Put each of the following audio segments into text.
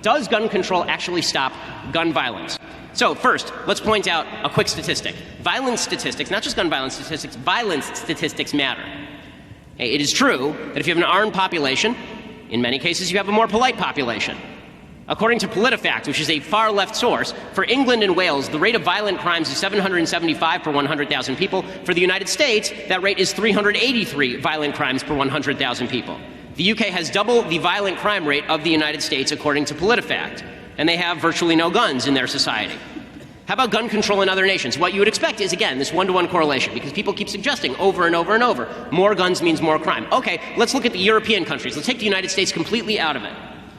Does gun control actually stop gun violence? So first, let's point out a quick statistic. Violence statistics, not just gun violence statistics, violence statistics matter. It is true that if you have an armed population, in many cases you have a more polite population. According to PolitiFact, which is a far-left source, for England and Wales, the rate of violent crimes is 775 per 100,000 people. For the United States, that rate is 383 violent crimes per 100,000 people. The UK has double the violent crime rate of the United States, according to PolitiFact, and they have virtually no guns in their society. How about gun control in other nations? What you would expect is, again, this one-to-one correlation, because people keep suggesting over and over and over, more guns means more crime. Okay, let's look at the European countries. Let's take the United States completely out of it.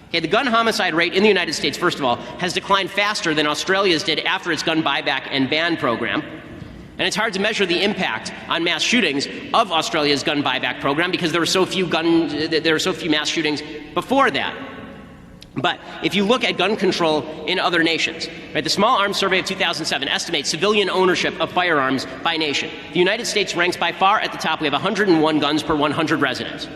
Okay, the gun homicide rate in the United States, first of all, has declined faster than Australia's did after its gun buyback and ban program. And it's hard to measure the impact on mass shootings of Australia's gun buyback program because there were so few mass shootings before that. But if you look at gun control in other nations, right, the Small Arms Survey of 2007 estimates civilian ownership of firearms by nation. The United States ranks by far at the top. We have 101 guns per 100 residents.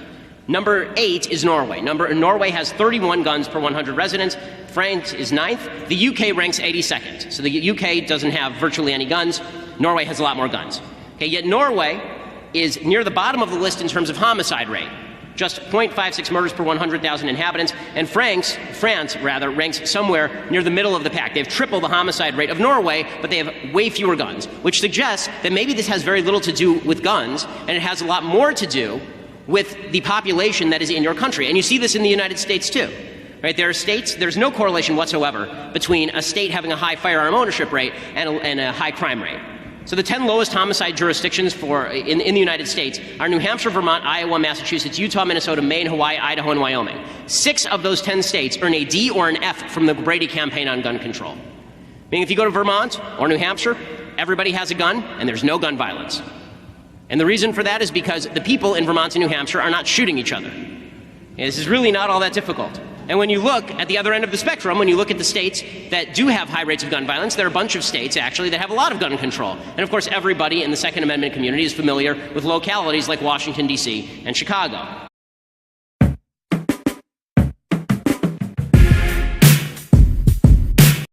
Number 8 is Norway. Norway has 31 guns per 100 residents. France is 9th. The UK ranks 82nd. So the UK doesn't have virtually any guns. Norway has a lot more guns. Okay, yet Norway is near the bottom of the list in terms of homicide rate. Just 0.56 murders per 100,000 inhabitants, and France ranks somewhere near the middle of the pack. They have triple the homicide rate of Norway, but they have way fewer guns, which suggests that maybe this has very little to do with guns, and it has a lot more to do with the population that is in your country. And you see this in the United States too. Right? There are states, there's no correlation whatsoever between a state having a high firearm ownership rate and a high crime rate. So the 10 lowest homicide jurisdictions in the United States are New Hampshire, Vermont, Iowa, Massachusetts, Utah, Minnesota, Maine, Hawaii, Idaho, and Wyoming. 6 of those 10 states earn a D or an F from the Brady campaign on gun control. Meaning if you go to Vermont or New Hampshire, everybody has a gun and there's no gun violence. And the reason for that is because the people in Vermont and New Hampshire are not shooting each other. This is really not all that difficult. And when you look at the other end of the spectrum, when you look at the states that do have high rates of gun violence, there are a bunch of states, actually, that have a lot of gun control. And, of course, everybody in the Second Amendment community is familiar with localities like Washington, D.C. and Chicago.